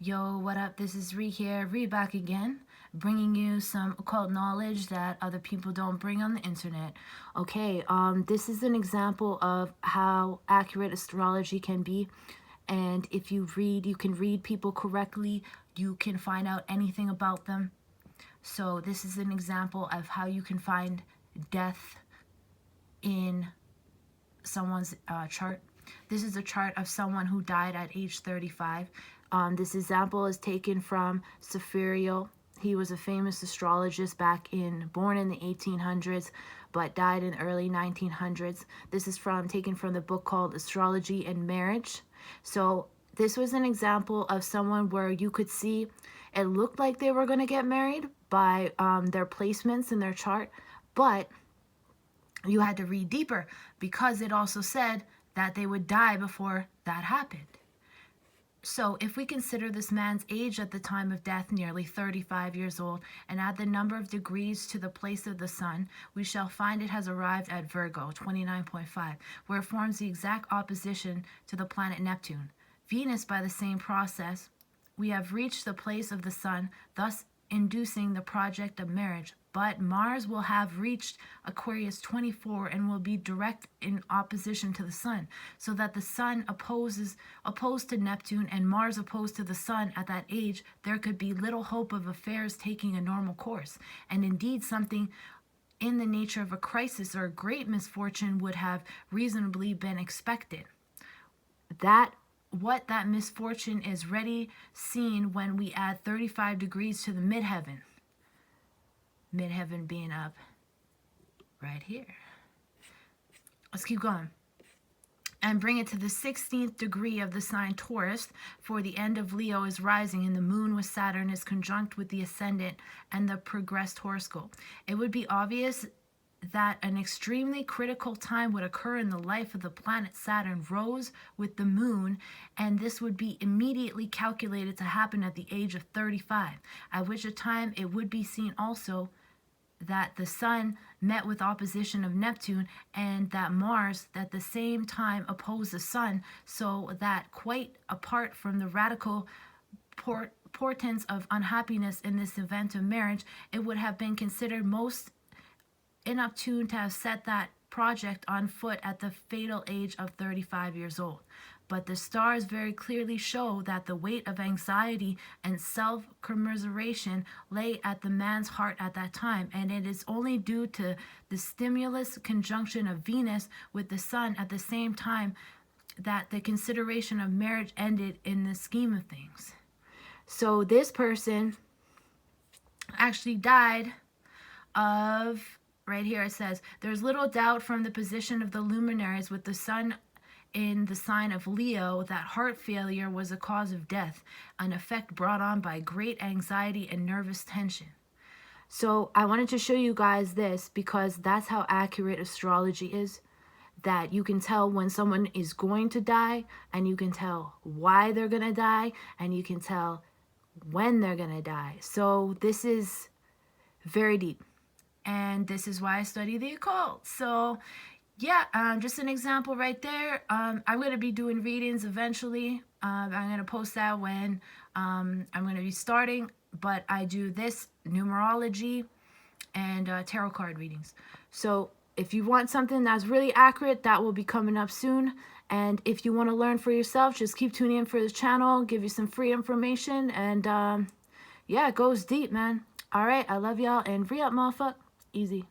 Yo, what up? This is Ree here, Ree back again, bringing you some occult knowledge that other people don't bring on the internet. Okay, this is an example of how accurate astrology can be. And if you can read people correctly, you can find out anything about them. So this is an example of how you can find death in someone's chart. This is a chart of someone who died at age 35. This example is taken from Sepharial. He was a famous astrologist born in the 1800s, but died in early 1900s. This is taken from the book called Astrology and Marriage. So this was an example of someone where you could see it looked like they were going to get married by their placements in their chart, but you had to read deeper because it also said that they would die before that happened. So if we consider this man's age at the time of death, nearly 35 years old, and add the number of degrees to the place of the sun, we shall find it has arrived at Virgo, 29.5, where it forms the exact opposition to the planet Neptune. Venus, by the same process, we have reached the place of the sun, thus inducing the project of marriage. But Mars will have reached Aquarius 24 and will be direct in opposition to the sun, so that the sun opposed to Neptune and Mars opposed to the sun at that age, there could be little hope of affairs taking a normal course. And indeed, something in the nature of a crisis or a great misfortune would have reasonably been expected. What that misfortune is ready seen when we add 35 degrees to the midheaven. Midheaven being up right here. Let's keep going. And bring it to the 16th degree of the sign Taurus, for the end of Leo is rising, and the moon with Saturn is conjunct with the ascendant and the progressed horoscope. It would be obvious that an extremely critical time would occur in the life of the planet Saturn rose with the moon, and this would be immediately calculated to happen at the age of 35, at which a time it would be seen also that the sun met with opposition of Neptune, and that Mars at the same time opposed the sun, so that quite apart from the radical portents of unhappiness in this event of marriage, it would have been considered most inopportune to have set that project on foot at the fatal age of 35 years old. But the stars very clearly show that the weight of anxiety and self-commiseration lay at the man's heart at that time, and it is only due to the stimulus conjunction of Venus with the sun at the same time that the consideration of marriage ended in the scheme of things. So this person actually died of, right here it says, there's little doubt from the position of the luminaries with the sun in the sign of Leo that heart failure was a cause of death, an effect brought on by great anxiety and nervous tension. So I wanted to show you guys this because that's how accurate astrology is, that you can tell when someone is going to die, and you can tell why they're going to die, and you can tell when they're going to die. So this is very deep, and this is why I study the occult. So yeah, just an example right there. I'm going to be doing readings eventually. I'm going to post that when I'm going to be starting. But I do this, numerology, and tarot card readings. So if you want something that's really accurate, that will be coming up soon. And if you want to learn for yourself, just keep tuning in for this channel. Give you some free information. And yeah, it goes deep, man. All right, I love y'all. And free up, motherfucker. Easy.